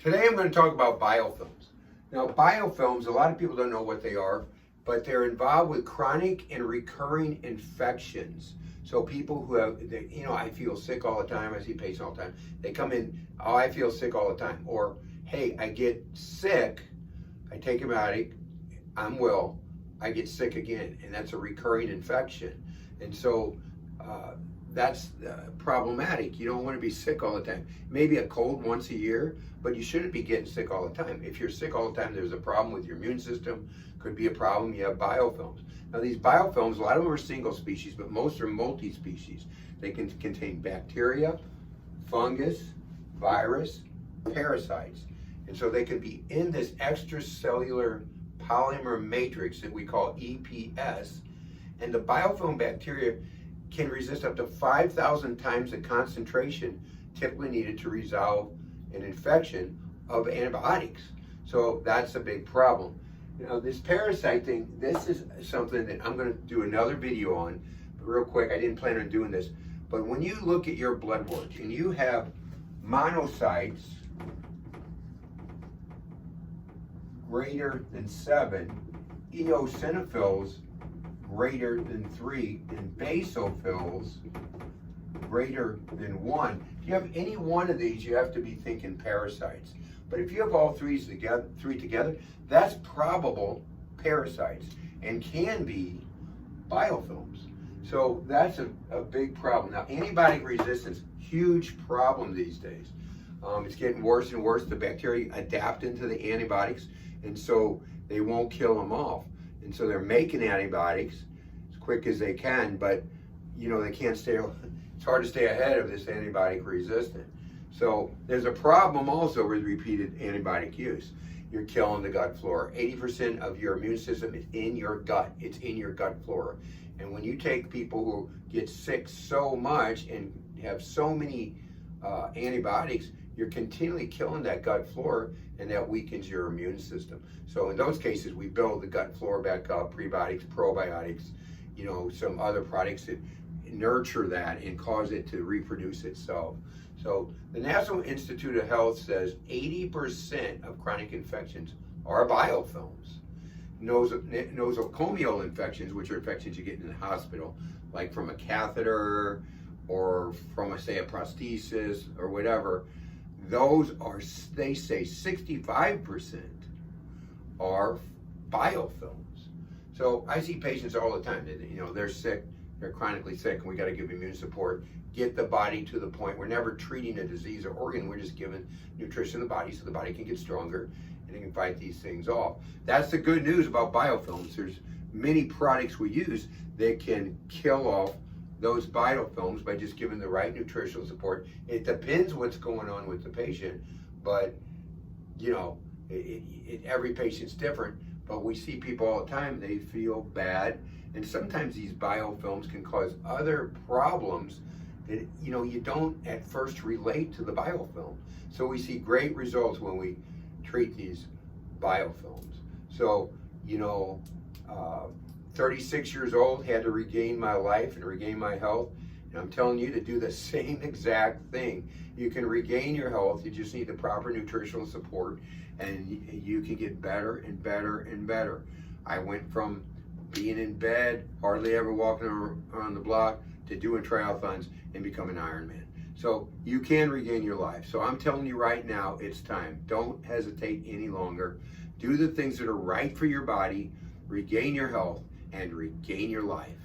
Today I'm going to talk about biofilms. Now, biofilms, a lot of people don't know what they are, but they're involved with chronic and recurring infections. So people who have, I feel sick all the time, I see patients all the time. They come in, oh, I feel sick all the time. Or, hey, I get sick, I take a antibiotic, I'm well, I get sick again. And that's a recurring infection. And so that's problematic. You don't want to be sick all the time. Maybe a cold once a year, but you shouldn't be getting sick all the time. If you're sick all the time, there's a problem with your immune system. Could be a problem. You have biofilms. Now these biofilms, a lot of them are single species, but most are multi-species. They can contain bacteria, fungus, virus, parasites. And so they could be in this extracellular polymer matrix that we call EPS. And the biofilm bacteria can resist up to 5,000 times the concentration typically needed to resolve an infection of antibiotics. So that's a big problem. This parasite thing, this is something that I'm going to do another video on, but real quick, I didn't plan on doing this, but when you look at your blood work and you have monocytes greater than 7, eosinophils greater than 3, and basophils greater than 1. If you have any one of these, you have to be thinking parasites. But if you have all three together, that's probable parasites and can be biofilms. So that's a big problem. Now, antibiotic resistance, huge problem these days. It's getting worse and worse. The bacteria adapt into the antibiotics, and so they won't kill them off. And so they're making antibiotics as quick as they can, but they can't stay, it's hard to stay ahead of this antibiotic resistance. So there's a problem also with repeated antibiotic use. You're killing the gut flora. 80% of your immune system is in your gut. It's in your gut flora. And when you take people who get sick so much and have so many antibiotics, you're continually killing that gut flora, and that weakens your immune system. So in those cases, we build the gut flora back up, prebiotics, probiotics, some other products that nurture that and cause it to reproduce itself. So the National Institute of Health says 80% of chronic infections are biofilms. Nosocomial infections, which are infections you get in the hospital, like from a catheter or from, say, a prosthesis or whatever, those are, they say 65% are biofilms. So I see patients all the time that, they're sick, they're chronically sick, and we got to give immune support, get the body to the point. We're never treating a disease or organ, we're just giving nutrition to the body so the body can get stronger and it can fight these things off. That's the good news about biofilms. There's many products we use that can kill off those biofilms by just giving the right nutritional support. It depends what's going on with the patient, but every patient's different. But we see people all the time, they feel bad, and sometimes these biofilms can cause other problems that you don't at first relate to the biofilm. So we see great results when we treat these biofilms. So 36 years old, had to regain my life and regain my health. And I'm telling you to do the same exact thing. You can regain your health, you just need the proper nutritional support, and you can get better and better and better. I went from being in bed, hardly ever walking around the block, to doing triathlons and becoming an Ironman. So you can regain your life. So I'm telling you right now, it's time. Don't hesitate any longer. Do the things that are right for your body, regain your health, and regain your life.